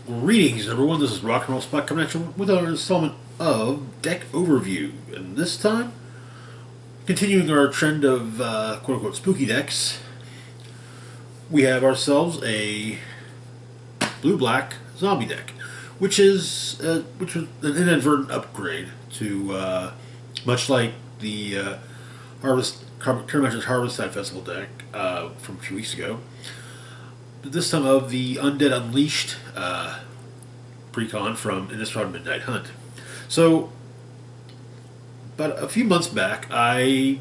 Greetings, everyone. This is Rock and Roll Spot coming at you with another installment of Deck Overview. And this time, continuing our trend of quote unquote spooky decks, we have ourselves a blue-black zombie deck, which was an inadvertent upgrade to much like the Carmage's Harvest Festival deck from a few weeks ago. This time of the Undead Unleashed precon from Innistrad Midnight Hunt. So, about a few months back, I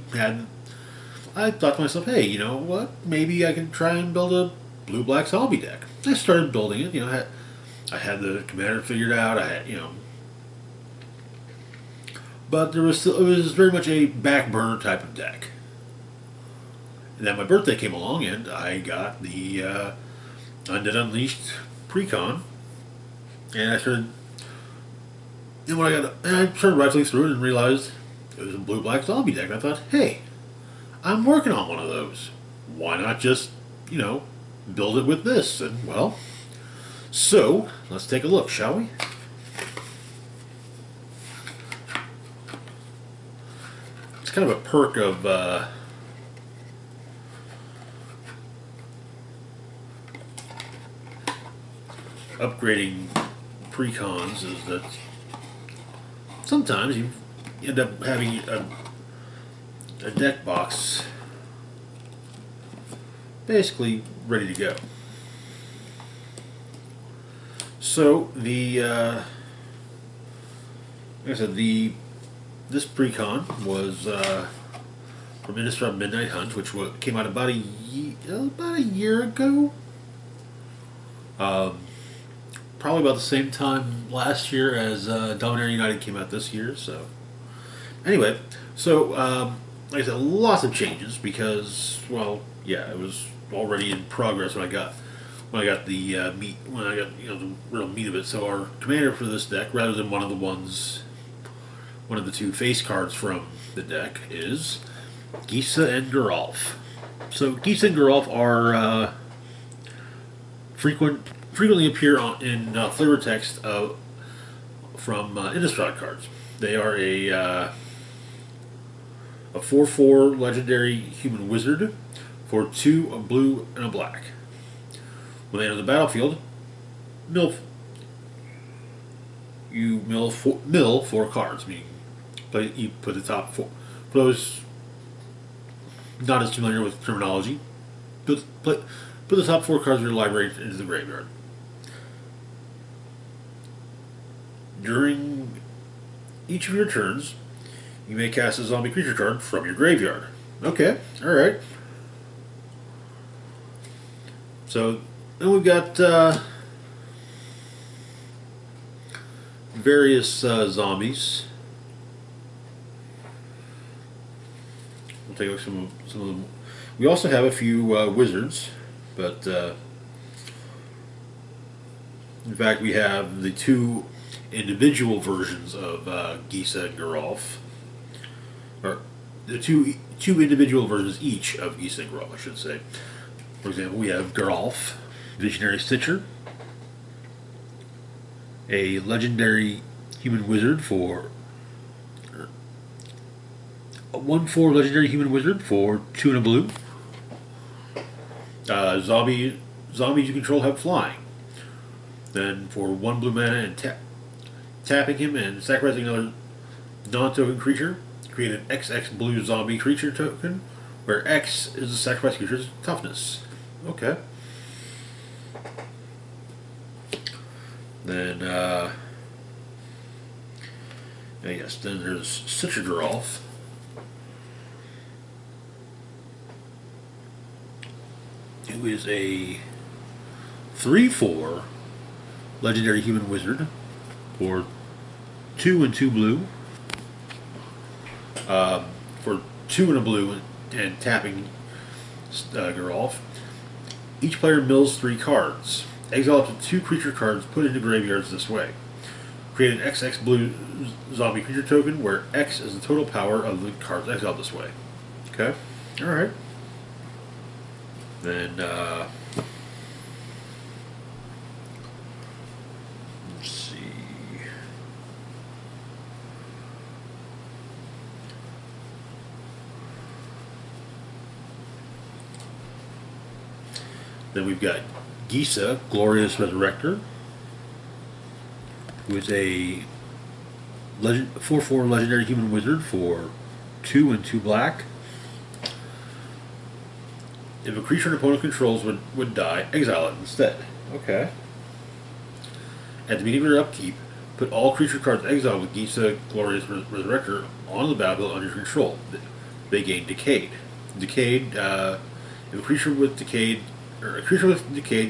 thought to myself, hey, you know what? Maybe I can try and build a blue-black zombie deck. I started building it. I had the commander figured out. But it was very much a back burner type of deck. And then my birthday came along, and I got the Undead Unleashed precon, and I started rifling through it and realized it was a blue-black zombie deck. I thought, hey, I'm working on one of those. Why not just, build it with this? And well, so let's take a look, shall we? It's kind of a perk of upgrading precons is that sometimes you end up having a deck box basically ready to go. So like I said, this precon was from Innistrad Midnight Hunt, which came out about a year ago. Probably about the same time last year as Dominaria United came out this year. So, anyway, like I said, lots of changes because, well, yeah, it was already in progress when I got the the real meat of it. So our commander for this deck, rather than one of the two face cards from the deck, is Gisa and Geralf. So Gisa and Geralf are frequently appear in flavor text from Innistrad cards. They are a 4/4 legendary human wizard for 2, a blue and a black. When they enter the battlefield, you mill 4 cards, meaning you put the top 4. For those not as familiar with terminology, put the top 4 cards of your library into the graveyard. During each of your turns, you may cast a zombie creature card from your graveyard. Okay, alright. So, then we've got various zombies. We'll take a look at some of them. We also have a few wizards, but in fact we have the 2 individual versions of Gisa and Geralf, or the two individual versions each of Gisa and Geralf, I should say. For example, we have Geralf, Visionary Stitcher, a legendary human wizard for a 1/4 legendary human wizard for 2 and a blue. Zombies you control have flying. Then for 1 blue mana and tapping him and sacrificing another non-token creature, create an XX blue zombie creature token, where X is the sacrifice creature's toughness. Okay. Then, then there's Stitcher Geralf. Who is a 3/4 legendary human wizard for 2 and 2 blue. For 2 and a blue and tapping Geralf. Each player mills 3 cards. Exile up to 2 creature cards put into graveyards this way. Create an XX blue zombie creature token where X is the total power of the cards exiled this way. Okay? Alright. Then, Then we've got Gisa, Glorious Resurrector, who is a 4/4 legendary human wizard for 2 and 2 black. If a creature an opponent controls would die, exile it instead. Okay. At the beginning of your upkeep, put all creature cards exiled with Gisa, Glorious Resurrector on the battlefield under your control. They gain Decayed. Decayed, if a creature with Decayed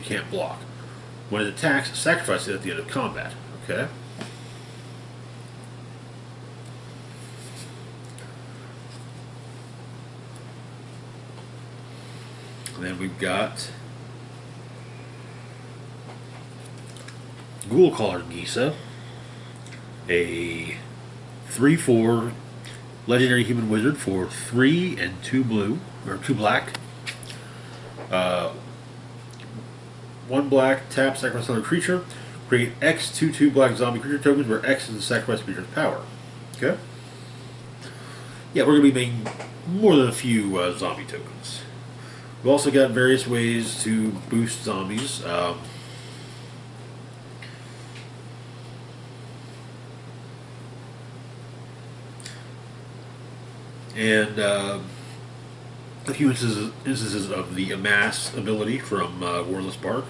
can't block. When it attacks, sacrifice it at the end of combat. Okay. And then we've got Ghoul Caller Gisa, a 3/4 legendary human wizard for 3 and 2 blue, or 2 black. 1 black, tap, sacrifice another creature. Create X 2/2 black zombie creature tokens where X is the sacrifice creature's power. Okay? Yeah, we're going to be making more than a few zombie tokens. We've also got various ways to boost zombies. And a few instances of the Amass ability from Warless Bark.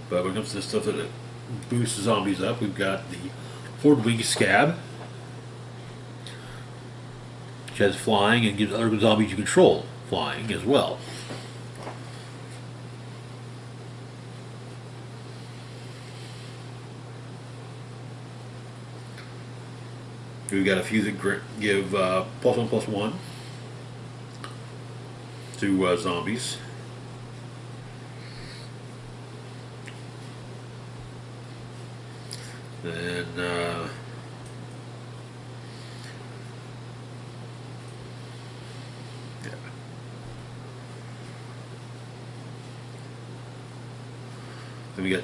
But when it comes to the stuff that boosts zombies up, we've got the Forward Wing Scab, which has flying and gives other zombies you control flying as well. We've got a few that give +1/+1 to zombies. Then yeah. Then we got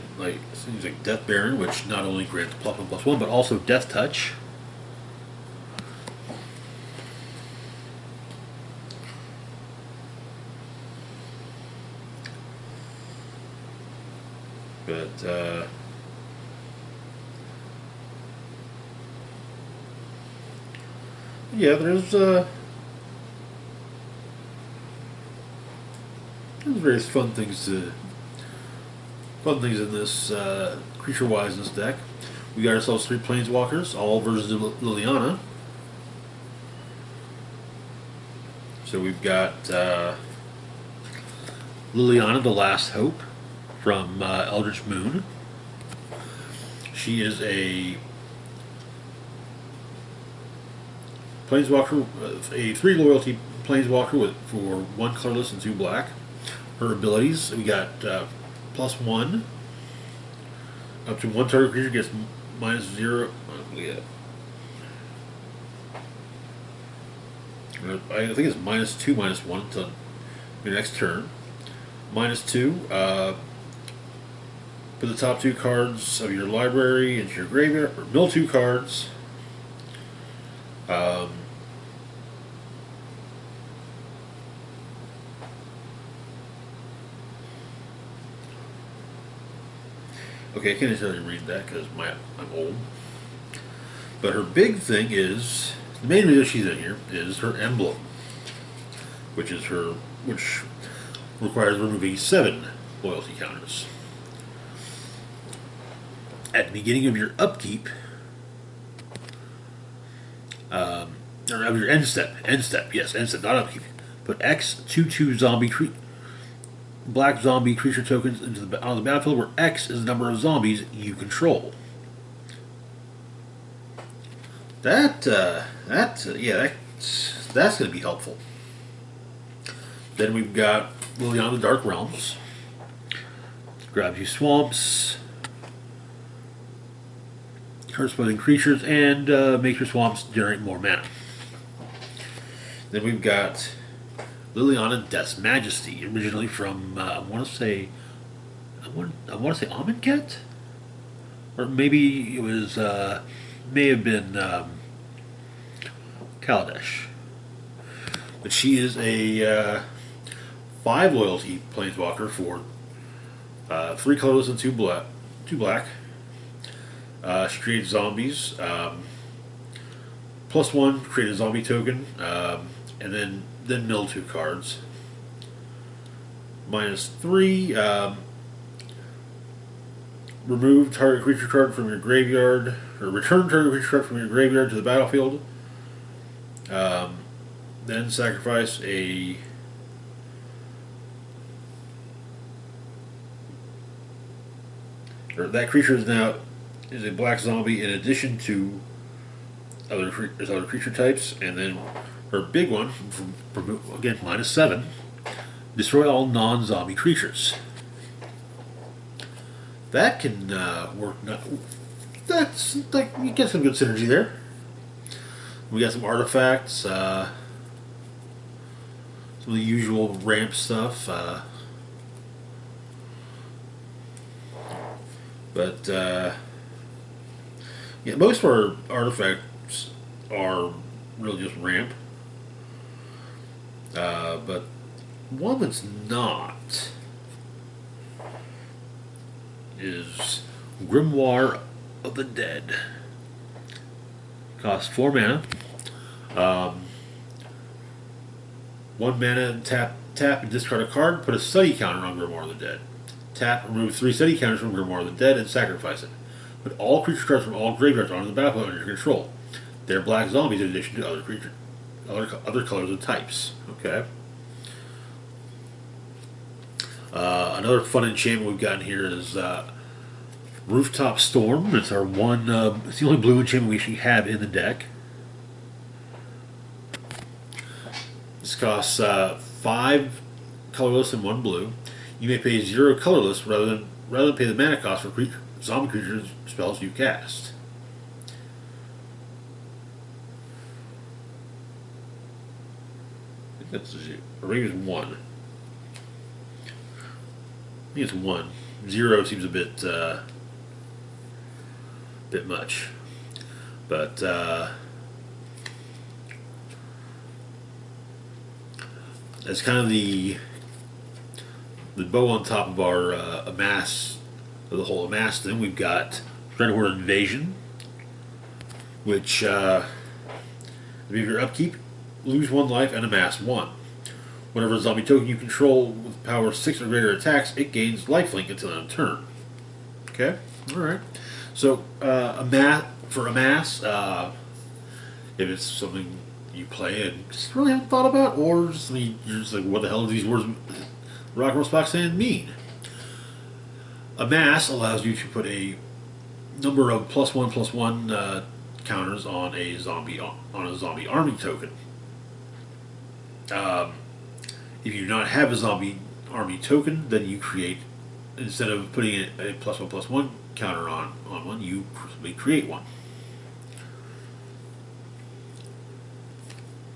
things like Death Baron, which not only grants +1/+1 but also Death Touch. But yeah, there's various fun things in this creature-wise in this deck. We got ourselves 3 Planeswalkers, all versions of Liliana. So we've got Liliana, the Last Hope, from Eldritch Moon. She is a Planeswalker, a 3 loyalty Planeswalker for 1 colorless and 2 black. Her abilities, we got +1. Up to 1 target creature gets -0. Yeah. I think it's -2, -1 until your next turn. -2. Put the top 2 cards of your library into your graveyard, or mill 2 cards. Okay, I can't necessarily read that because I'm old. But her big thing is, the main reason she's in here is her emblem, which requires removing 7 loyalty counters. At the beginning of your upkeep, or of your end step, not upkeep, put X 2/2 black zombie creature tokens on the battlefield where X is the number of zombies you control. That's going to be helpful. Then we've got Liliana, the Dark Realms. Grabs you swamps, corresponding creatures, and makes your swamps generate more mana. Then we've got Liliana, Death's Majesty, originally from I want to say Amonkhet, or maybe it was may have been Kaladesh. But she is a 5 loyalty Planeswalker for 3 colorless and 2 black. She creates zombies. +1, create a zombie token, and then mill 2 cards. -3, remove target creature card from your graveyard, or return target creature card from your graveyard to the battlefield. Then sacrifice a that creature is now a black zombie in addition to other creature types, and then her big one from again -7, destroy all non-zombie creatures. That can work. That's like you get some good synergy there. We got some artifacts, some of the usual ramp stuff. But yeah, most of our artifacts are really just ramp. But one that's not is Grimoire of the Dead. Costs 4 mana. 1 mana and tap and discard a card. Put a study counter on Grimoire of the Dead. Tap, remove 3 study counters from Grimoire of the Dead and sacrifice it. Put all creature cards from all graveyards onto the battlefield under your control. They're black zombies in addition to other colors and types. Okay. Another fun enchantment we've gotten here is Rooftop Storm. It's our one. It's the only blue enchantment we actually have in the deck. This costs 5 colorless and 1 blue. You may pay 0 colorless rather than pay the mana cost for zombie creatures spells you cast. I think that's 0. Or maybe it's 1. I think it's 1. 0 seems a bit much, but that's kind of the bow on top of our amass, of the whole amass thing. We've got Dreadhorde Invasion, which if your upkeep, lose 1 life and amass 1. Whenever a zombie token you control with power 6 or greater attacks, it gains lifelink until end of turn. Okay, all right. So for amass, if it's something you play and just really haven't thought about, or just you're just like, what the hell do these words Rock and Roll Spock saying mean? Amass allows you to put a number of +1/+1 counters on a zombie army token. If you do not have a zombie army token, then you create, instead of putting a +1/+1 counter on one, you create one.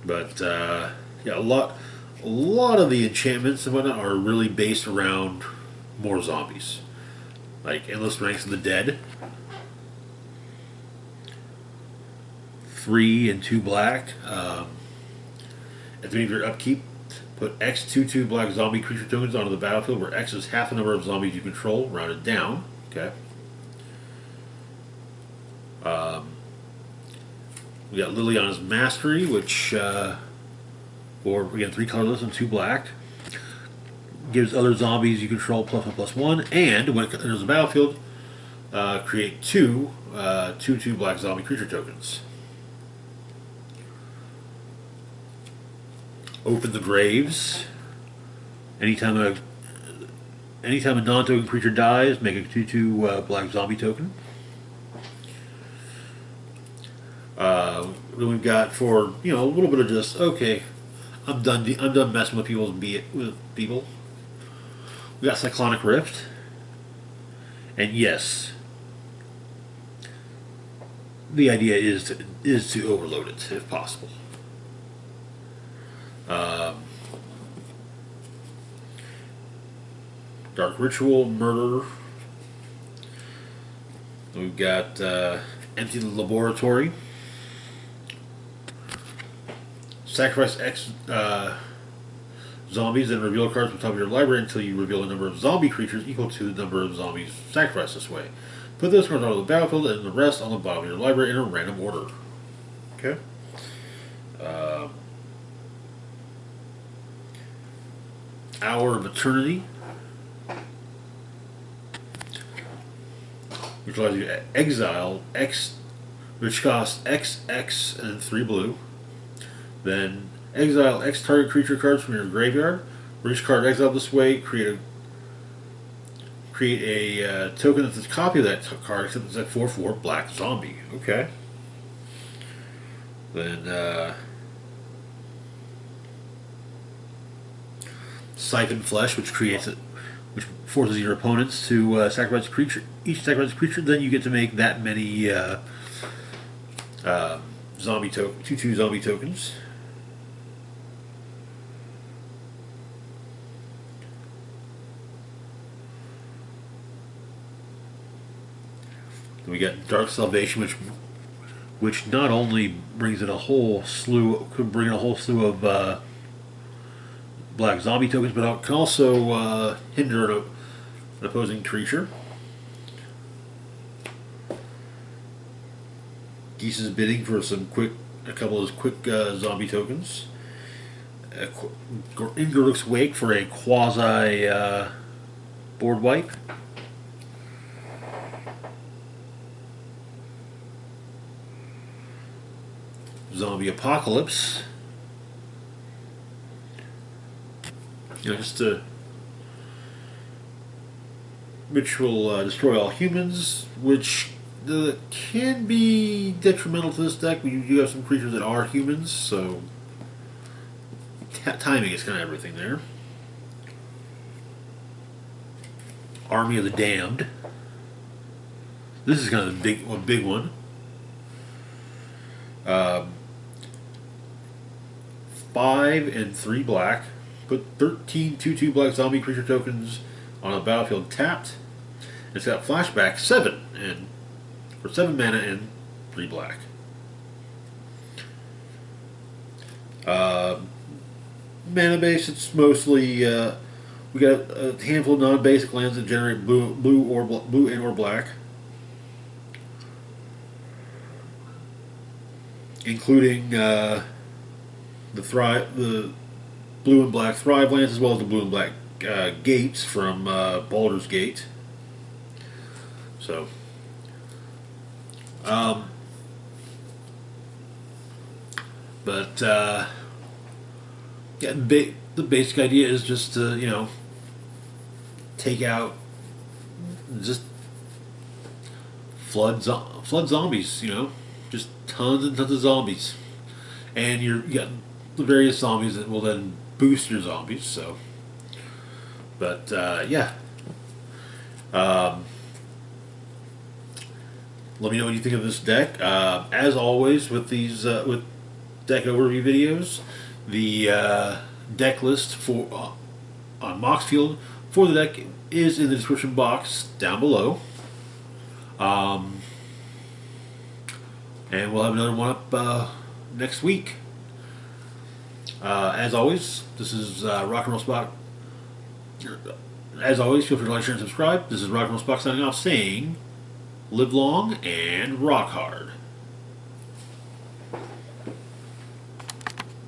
But yeah, a lot of the enchantments and whatnot are really based around more zombies, like Endless Ranks of the Dead. 3 and 2 black. At the beginning of your upkeep, put X 2/2 black zombie creature tokens onto the battlefield, where X is half the number of zombies you control, rounded down. Okay. We got Liliana's Mastery, which, for again 3 colorless and 2 black, gives other zombies you control +1/+1, and when it enters the battlefield, create 2 2/2 black zombie creature tokens. Open the Graves. Anytime a non-token creature dies, make a 2/2 black zombie token. Then we've got, for a little bit of just, okay, I'm done messing with people. We got Cyclonic Rift, and yes, the idea is to overload it if possible. Dark Ritual, Murder. We've got Empty the Laboratory. Sacrifice X zombies, then reveal cards from the top of your library until you reveal a number of zombie creatures equal to the number of zombies sacrificed this way. Put those cards onto the battlefield and the rest on the bottom of your library in a random order. Okay. Hour of Eternity, which allows you to exile X, which costs XX and 3 blue. Then exile X target creature cards from your graveyard. For each card exiled this way, create a token that's a copy of that card, except it's a 4/4 black zombie. Okay. Then Siphon Flesh, which which forces your opponents to sacrifice a creature. Each sacrifice a creature, then you get to make that many zombie 2/2 zombie tokens. Then we got Dark Salvation, which not only brings in a whole slew, could bring in a whole slew of black zombie tokens, but it can also hinder an opposing creature. Geese's Bidding for a couple of those quick zombie tokens. Inguruk's Wake for a quasi board wipe. Zombie Apocalypse. Just which will destroy all humans, which can be detrimental to this deck. We do have some creatures that are humans, so timing is kind of everything there. Army of the Damned. This is kind of a big one. 5 and 3 black. Put 13 2/2 black zombie creature tokens on a battlefield tapped. It's got flashback 7 and for 7 mana and 3 black. Mana base, it's mostly we got a handful of non-basic lands that generate blue and or black, including the blue and black Thrive lands, as well as the blue and black gates from Baldur's Gate. So, yeah, the basic idea is just to take out, just flood zombies. Just tons and tons of zombies, and you got the various zombies that will then boost your zombies. So, but yeah. Let me know what you think of this deck. As always, with these with deck overview videos, the deck list for on Moxfield for the deck is in the description box down below. And we'll have another one up next week. As always, this is Rock and Roll Spock. As always, feel free to like, share, and subscribe. This is Rock and Roll Spock signing off, saying, live long and rock hard.